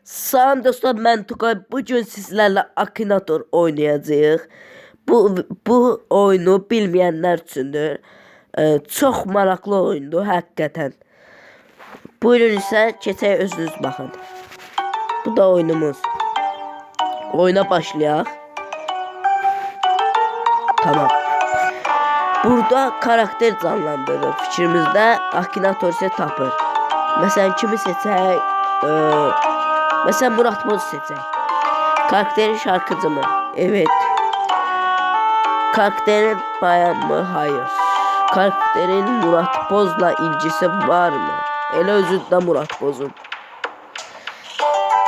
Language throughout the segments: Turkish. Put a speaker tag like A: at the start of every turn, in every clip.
A: Salam dostlar, mən Tugay. Bugün sizlərlə Akinator oynayacağıq. Bu oyunu bilməyənlər üçündür. Çox maraqlı oyundur həqiqətən. Buyurun isə keçək, özünüz baxın. Bu da oyunumuz. Oyuna başlayaq. Tamam. Burada karakter canlandırır. Fikrimizdə Akinator isə tapır. Məsələn kimi seçək? Mesela Murat Boz seçək. Karakterin şarkıcı mı? Evet. Karakterin bayan mı? Hayır. Karakterin Murat Boz'la ilgisi var mı? Elə özündə Murat Boz'un.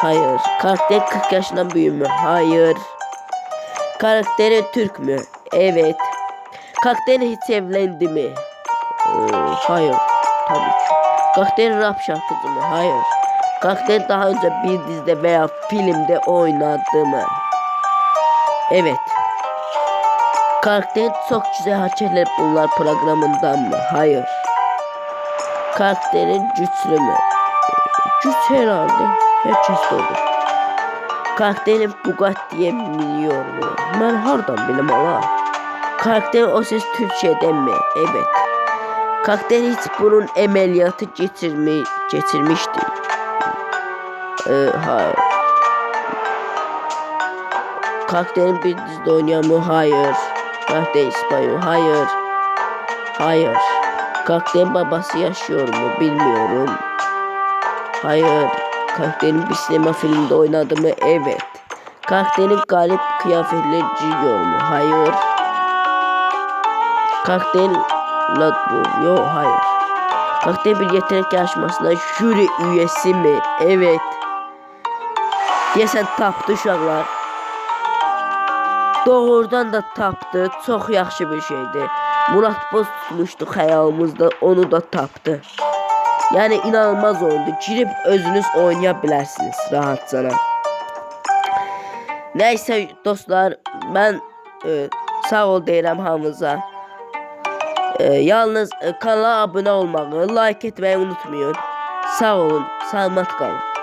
A: Hayır. Karakter 40 yaşından büyük mü? Hayır. Karakteri Türk mü? Evet. Karakter hiç evlendi mi? Hayır. Tabii ki. Karakter rap şarkıcı mı? Hayır. Karakter daha önce bir dizide veya filmde oynadı mı? Evet. Karakter çok güzel hareketler bunlar programından mı? Hayır. Karakterin güçlü mü? Güç herhalde. Herkes olur. Karakterin Bugatti'ye biniyor mu? Ben hardan bilim ala. Karakter o ses Türkiye'den mi? Evet. Karakter hiç bunun ameliyatı geçirmişti. Hayır. Karakterin bir dizide oynayan mı? Hayır. Karakter İspanyol. Hayır. Hayır. Karakterin babası yaşıyor mu? Bilmiyorum. Hayır. Karakterin bir sinema filminde oynadı mı? Evet. Karakterin garip kıyafetleri giyiyor mu? Hayır. Karakterin yok, hayır. Karakter bir yetenek yarışmasında jüri üyesi mi? Evet. Deyəsən tapdı uşaqlar. Doğrudan da tapdı. Çox yaxşı bir şeydi. Murat Boz tutmuşdu xəyalımızda, onu da tapdı. Yəni inanılmaz oyundu. Girib özünüz oynaya bilərsiniz rahatcana. Nəysə dostlar, mən sağ ol deyirəm hamınıza. Yalnız kanala abunə olmağı, like etməyi unutmayın. Sağ olun, salamat qalın.